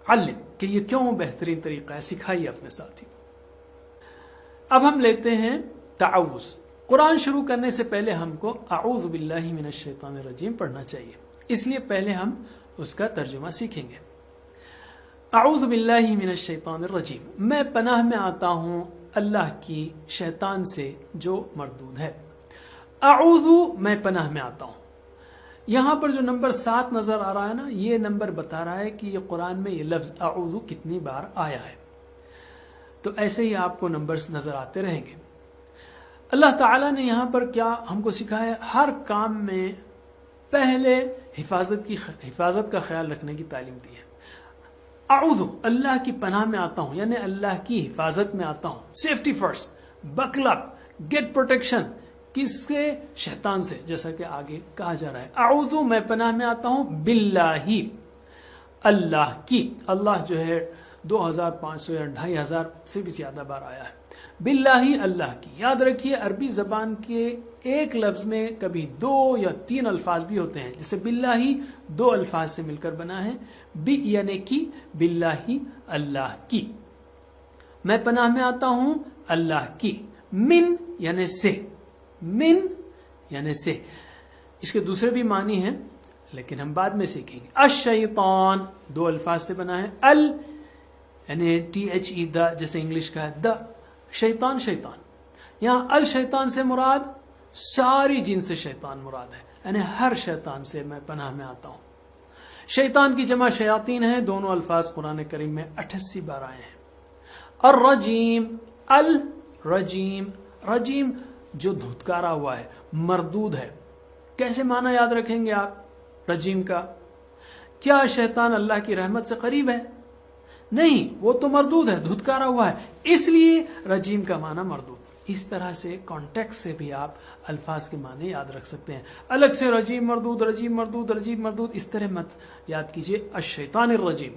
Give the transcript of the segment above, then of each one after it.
علم کہ یہ کیوں بہترین طریقہ ہے، سکھائیے اپنے ساتھی۔ اب ہم لیتے ہیں تعوذ۔ قرآن شروع کرنے سے پہلے ہم کو اعوذ باللہ من الشیطان الرجیم پڑھنا چاہیے، اس لیے پہلے ہم اس کا ترجمہ سیکھیں گے۔ اعوذ باللہ من الشیطان الرجیم، میں پناہ میں آتا ہوں اللہ کی شیطان سے جو مردود ہے۔ اعوذ، میں پناہ میں آتا ہوں۔ یہاں پر جو نمبر 7 نظر آ رہا ہے نا، یہ نمبر بتا رہا ہے کہ یہ قرآن میں یہ لفظ اعوذ کتنی بار آیا ہے۔ تو ایسے ہی آپ کو نمبرز نظر آتے رہیں گے۔ اللہ تعالیٰ نے یہاں پر کیا ہم کو سکھایا ہے؟ ہر کام میں پہلے حفاظت کا خیال رکھنے کی تعلیم دی ہے۔ اعوذ، اللہ کی پناہ میں آتا ہوں، یعنی اللہ کی حفاظت میں آتا ہوں۔ سیفٹی فرسٹ، بکل اپ، گیٹ پروٹیکشن۔ کس سے؟ شیطان سے، جیسا کہ آگے کہا جا رہا ہے۔ اعوذ، میں پناہ میں آتا ہوں باللہ، اللہ کی۔ اللہ جو ہے 2500 یا 2500 سے بھی زیادہ بار آیا ہے۔ باللہ، اللہ کی۔ یاد رکھیے عربی زبان کے ایک لفظ میں کبھی 2 یا 3 الفاظ بھی ہوتے ہیں، جیسے باللہ 2 الفاظ سے مل کر بنا ہے، بی یعنی کی، باللہ اللہ کی۔ میں پناہ میں آتا ہوں اللہ کی، من یعنی سے، من یعنی سے۔ اس کے دوسرے بھی معنی ہیں لیکن ہم بعد میں سیکھیں گے۔ الشیطان 2 الفاظ سے بنا ہے، ال یعنی THE دا، جیسے انگلش کا ہے دا، شیطان شیطان۔ یہاں الشیطان سے مراد ساری جن سے شیطان مراد ہے، یعنی ہر شیطان سے میں پناہ میں آتا ہوں۔ شیطان کی جمع شیاطین ہے، دونوں الفاظ قرآن کریم میں 88 بار آئے ہیں۔ الرجیم، الرجیم، رجیم جو دھتکارا ہوا ہے، مردود ہے۔ کیسے معنی یاد رکھیں گے آپ رجیم کا؟ کیا شیطان اللہ کی رحمت سے قریب ہے؟ نہیں، وہ تو مردود ہے، دھتکارا ہوا ہے، اس لیے رجیم کا معنی مردود۔ اس طرح سے کانٹیکٹ سے بھی آپ الفاظ کے معنی یاد رکھ سکتے ہیں۔ الگ سے رجیم مردود، رجیم مردود، رجیم مردود اس طرح مت یاد کیجئے۔ الشیطان الرجیم،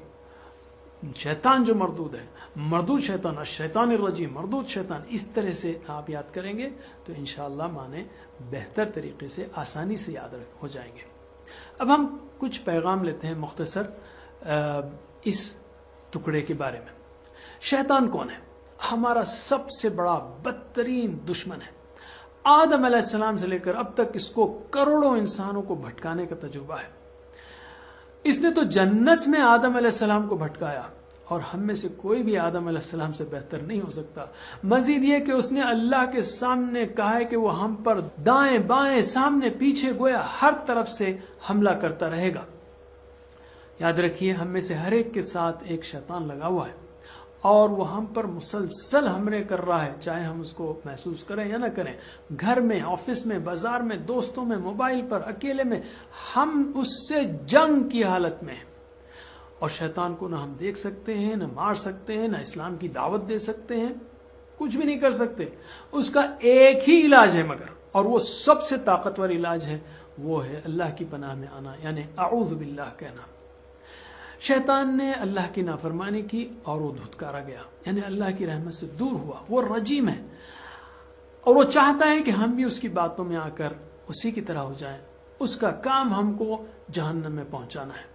شیطان جو مردود ہے، مردود شیطان، الشیطان الرجیم، مردود شیطان، اس طرح سے آپ یاد کریں گے تو انشاءاللہ معنی بہتر طریقے سے آسانی سے یاد ہو جائیں گے۔ اب ہم کچھ پیغام لیتے ہیں مختصر اس ٹکڑے کے بارے میں۔ شیطان کون ہے؟ ہمارا سب سے بڑا بدترین دشمن ہے۔ آدم علیہ السلام سے لے کر اب تک اس کو کروڑوں انسانوں کو بھٹکانے کا تجربہ ہے۔ اس نے تو جنت میں آدم علیہ السلام کو بھٹکایا، اور ہم میں سے کوئی بھی آدم علیہ السلام سے بہتر نہیں ہو سکتا۔ مزید یہ کہ اس نے اللہ کے سامنے کہا ہے کہ وہ ہم پر دائیں بائیں سامنے پیچھے گویا ہر طرف سے حملہ کرتا رہے گا۔ یاد رکھیے ہم میں سے ہر ایک کے ساتھ ایک شیطان لگا ہوا ہے، اور وہ ہم پر مسلسل حملے کر رہا ہے، چاہے ہم اس کو محسوس کریں یا نہ کریں۔ گھر میں، آفس میں، بازار میں، دوستوں میں، موبائل پر، اکیلے میں، ہم اس سے جنگ کی حالت میں ہیں۔ اور شیطان کو نہ ہم دیکھ سکتے ہیں، نہ مار سکتے ہیں، نہ اسلام کی دعوت دے سکتے ہیں، کچھ بھی نہیں کر سکتے۔ اس کا ایک ہی علاج ہے مگر، اور وہ سب سے طاقتور علاج ہے، وہ ہے اللہ کی پناہ میں آنا، یعنی اعوذ باللہ کہنا۔ شیطان نے اللہ کی نافرمانی کی اور وہ دھتکارا گیا، یعنی اللہ کی رحمت سے دور ہوا، وہ رجیم ہے، اور وہ چاہتا ہے کہ ہم بھی اس کی باتوں میں آ کر اسی کی طرح ہو جائیں۔ اس کا کام ہم کو جہنم میں پہنچانا ہے۔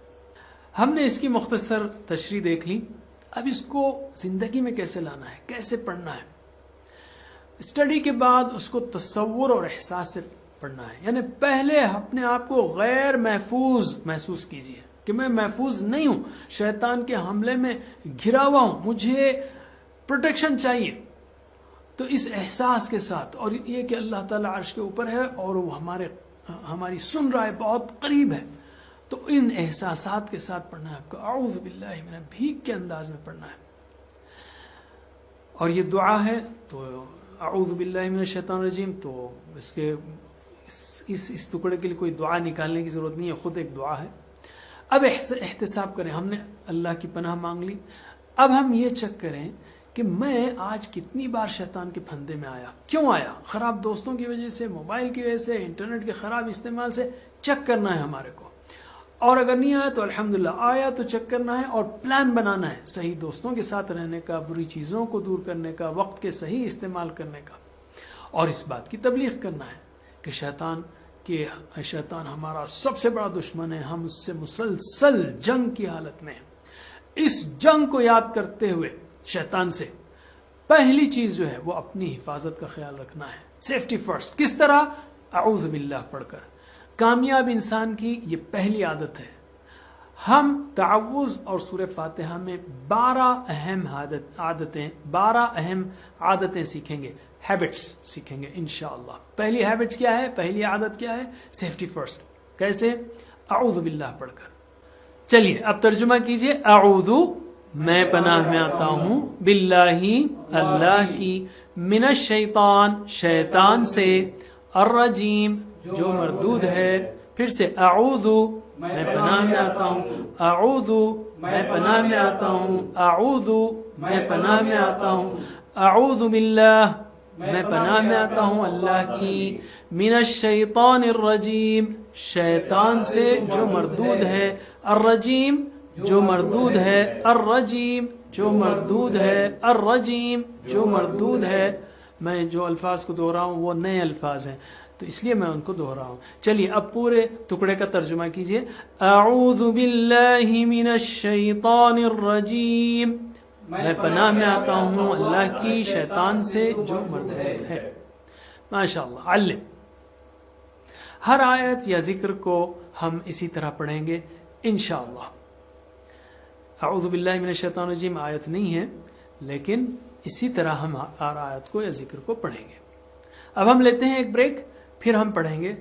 ہم نے اس کی مختصر تشریح دیکھ لی، اب اس کو زندگی میں کیسے لانا ہے، کیسے پڑھنا ہے۔ اسٹڈی کے بعد اس کو تصور اور احساس سے پڑھنا ہے، یعنی پہلے اپنے آپ کو غیر محفوظ محسوس کیجئے کہ میں محفوظ نہیں ہوں، شیطان کے حملے میں گھرا ہوا ہوں، مجھے پروٹیکشن چاہیے۔ تو اس احساس کے ساتھ، اور یہ کہ اللہ تعالیٰ عرش کے اوپر ہے اور وہ ہماری سن رہا ہے، بہت قریب ہے، تو ان احساسات کے ساتھ پڑھنا ہے آپ کو۔ اعوذ باللہ من، بھیک کے انداز میں پڑھنا ہے۔ اور یہ دعا ہے تو اعوذ باللہ من الشیطان الرجیم، تو اس ٹکڑے کے لیے کوئی دعا نکالنے کی ضرورت نہیں ہے، خود ایک دعا ہے۔ اب احتساب کریں، ہم نے اللہ کی پناہ مانگ لی، اب ہم یہ چیک کریں کہ میں آج کتنی بار شیطان کے پھندے میں آیا، کیوں آیا؟ خراب دوستوں کی وجہ سے، موبائل کی وجہ سے، انٹرنیٹ کے خراب استعمال سے، چیک کرنا ہے ہمارے کو۔ اور اگر نہیں آیا تو الحمدللہ، آیا تو چیک کرنا ہے اور پلان بنانا ہے، صحیح دوستوں کے ساتھ رہنے کا، بری چیزوں کو دور کرنے کا، وقت کے صحیح استعمال کرنے کا، اور اس بات کی تبلیغ کرنا ہے کہ شیطان ہمارا سب سے بڑا دشمن ہے، ہم اس سے مسلسل جنگ کی حالت میں ہیں۔ اس جنگ کو یاد کرتے ہوئے شیطان سے پہلی چیز جو ہے وہ اپنی حفاظت کا خیال رکھنا ہے. Safety first. کس طرح؟ اعوذ باللہ پڑھ کر. کامیاب انسان کی یہ پہلی عادت ہے. ہم تعوذ اور سورہ فاتحہ میں 12 اہم عادتیں سیکھیں گے، ہیبٹس سیکھیں گے انشاءاللہ. پہلی ہیبٹ کیا ہے؟ پہلی عادت کیا ہے؟ Safety first. کیسے؟ اعوذ باللہ پڑھ کر. چلیے اب ترجمہ کیجئے. اعوذ میں پناہ میں آتا ہوں، باللہ اللہ کی، من الشیطان شیطان سے، الرجیم جو مردود ہے. پھر سے اعوذ میں پناہ میں آتا ہوں، اعوذ میں پناہ میں آتا ہوں، اعوذ میں پناہ میں آتا ہوں، اعوذ باللہ میں پناہ میں آتا ہوں اللہ کی، من الشیطان الرجیم شیطان سے جو مردود ہے، الرجیم جو مردود ہے، الرجیم جو مردود ہے، الرجیم جو مردود ہے. میں جو الفاظ کو دوہرا ہوں وہ نئے الفاظ ہیں تو اس لیے میں ان کو دوہرا ہوں. چلیے اب پورے ٹکڑے کا ترجمہ کیجئے. اعوذ باللہ من الشیطان الرجیم میں پناہ میں آتا ہوں اللہ کی شیطان سے جو مردود ہے. ماشاءاللہ. علم. ہر آیت یا ذکر کو ہم اسی طرح پڑھیں گے انشاءاللہ. اعوذ باللہ من الشیطان الرجیم آیت نہیں ہے لیکن اسی طرح ہم ہر آیت کو یا ذکر کو پڑھیں گے. اب ہم لیتے ہیں ایک بریک، پھر ہم پڑھیں گے